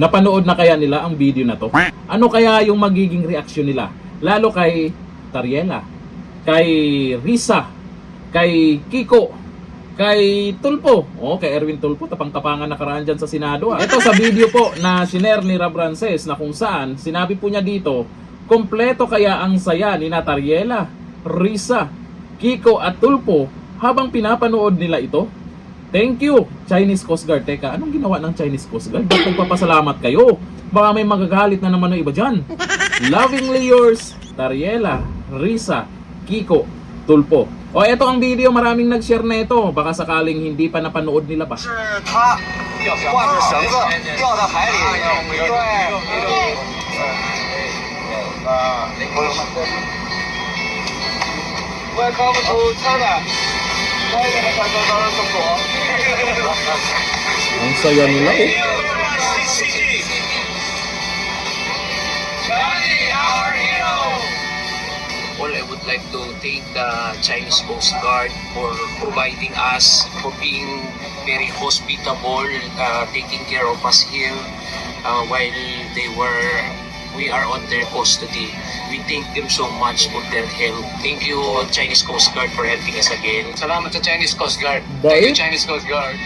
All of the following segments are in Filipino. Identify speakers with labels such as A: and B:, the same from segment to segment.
A: Napanood na kaya nila ang video na to? Ano kaya yung magiging reaksyon nila? Lalo kay Tariela, kay Risa, kay Kiko, kay Tulpo. Kay Erwin Tulpo, tapang-tapangan nakaraan dyan sa Senado. Ito sa video po na shinare ni Rob Rances na kung saan sinabi po niya dito, kompleto kaya ang saya ni Tariela, Risa, Kiko at Tulpo habang pinapanood nila ito? Thank you, Chinese Coast Guard. Teka, anong ginawa ng Chinese Coast Guard? Ba't nagpapasalamat kayo? Baka may magagalit na naman ng iba dyan. Lovingly yours, Tariela, Risa, Kiko, Tulpo. Eto ang video, maraming nag-share na ito. Baka sakaling hindi pa napanood nila ba?
B: 他挂着绳子掉到海里，对，我也搞不出China，那个才找到了中国。
A: Ang saya nila eh.
C: Well, I would like to thank the Chinese Coast Guard for providing us, for being very hospitable, taking care of us here while we are on their custody. We thank them so much for their help. Thank you, Chinese Coast Guard, for helping us again. Salamat sa Chinese Coast Guard. Thank you, Chinese Coast Guard.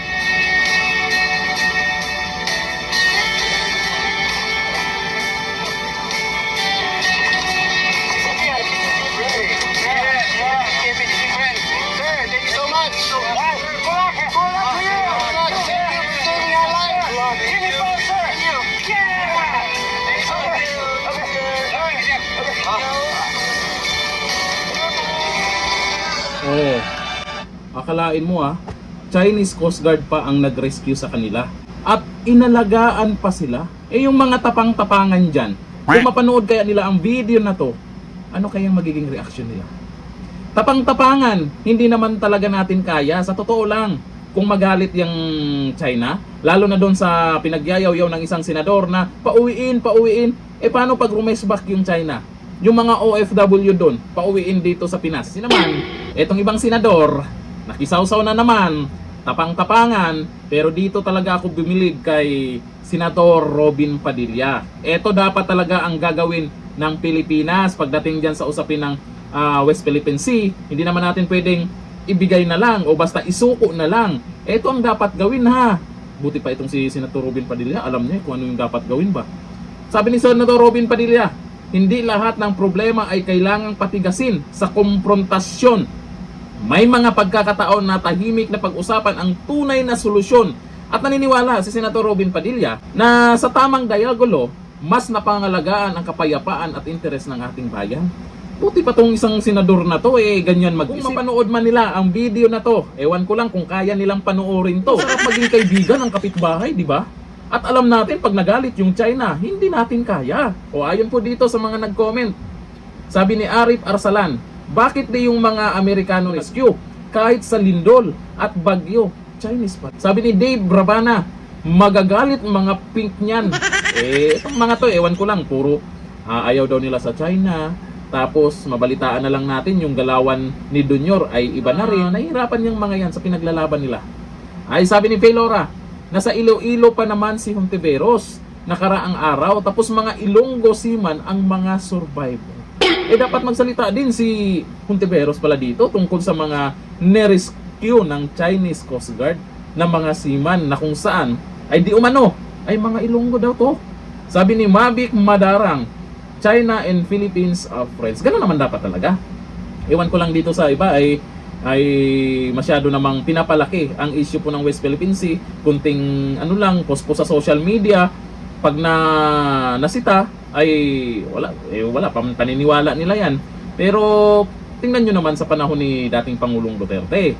A: Akalain mo Chinese Coast Guard pa ang nag-rescue sa kanila. At inalagaan pa sila. Yung mga tapang-tapangan dyan, kung mapanood kaya nila ang video na to, ano kayang magiging reaction nila? Tapang-tapangan, hindi naman talaga natin kaya. Sa totoo lang, kung magalit yung China, lalo na doon sa pinagyayaw-yaw ng isang senador na pauwiin, paano pag rumesback yung China? Yung mga OFW doon, pauwiin dito sa Pinas. Naman, etong ibang senador, nakisawsaw na naman, tapang-tapangan, pero dito talaga ako bumilig kay Senator Robin Padilla. Ito dapat talaga ang gagawin ng Pilipinas pagdating dyan sa usapin ng West Philippine Sea. Hindi naman natin pwedeng ibigay na lang o basta isuko na lang. Ito ang dapat gawin Buti pa itong si Senator Robin Padilla, alam niya kung ano yung dapat gawin ba. Sabi ni Senator Robin Padilla, hindi lahat ng problema ay kailangang patigasin sa komprontasyon. May mga pagkakataon na tahimik na pag-usapan ang tunay na solusyon. At naniniwala si Senator Robin Padilla na sa tamang dialogo, mas napangalagaan ang kapayapaan at interes ng ating bayan. Buti pa tong isang senador na to ganyan mag-isip. Kung mapanood man nila ang video na to, ewan ko lang kung kaya nilang panoorin to. Sarap maging kaibigan ng kapitbahay, di ba? At alam natin pag nagalit yung China, hindi natin kaya. Ayon po dito sa mga nag-comment. Sabi ni Arif Arsalan, bakit di yung mga Amerikano rescue kahit sa lindol at bagyo, Chinese pa? Sabi ni Dave Bravana, magagalit mga pink niyan. Itong mga to, ewan ko lang, puro ayaw daw nila sa China. Tapos mabalitaan na lang natin yung galawan ni Dunyor ay iba na rin. Nahihirapan yung mga yan sa pinaglalaban nila. Ay sabi ni Felora, nasa Iloilo pa naman si Hontiveros nakaraang araw, tapos mga Ilonggo seaman ang mga survivor. Dapat magsalita din si Hontiveros pala dito tungkol sa mga nerescue ng Chinese Coast Guard na mga seaman na kung saan ay di umano ay mga Ilonggo daw to. Sabi ni Mavic Madarang, China and Philippines are friends. Ganun naman dapat talaga. Ewan ko lang dito sa iba ay masyado namang pinapalaki ang issue po ng West Philippine Sea. Kunting post sa social media. Pag nasita ay wala paniniwala nila yan. Pero tingnan nyo naman sa panahon ni dating Pangulong Duterte.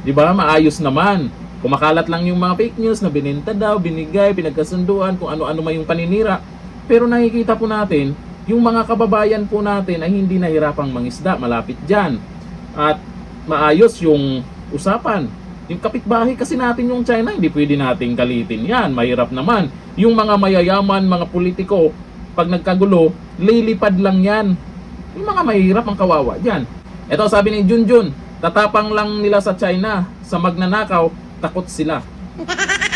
A: Di ba? Maayos naman. Kumakalat lang yung mga fake news na bininta daw, binigay, pinagkasunduan, kung ano-ano may yung paninira. Pero nakikita po natin, yung mga kababayan po natin ay hindi nahirapang mangisda, malapit dyan. At maayos yung usapan. Yung kapitbahay kasi natin yung China, hindi pwede nating kalitin yan. Mahirap naman. Yung mga mayayaman, mga politiko, pag nagkagulo, lilipad lang yan. Yung mga mahirap ang kawawa dyan. Ito sabi ni Junjun, tatapang lang nila sa China. Sa magnanakaw, takot sila.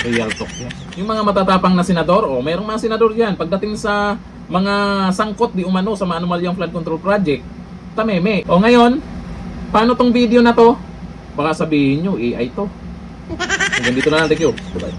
A: Real talk yan. Yung mga matatapang na senador, mayroong mga senador yan. Pagdating sa mga sangkot di umano sa maanumalyang flood control project, tameme. O ngayon, paano tong video na to? Baka sabihin nyo, AI to. Hanggang dito na lang, thank you. Bye-bye.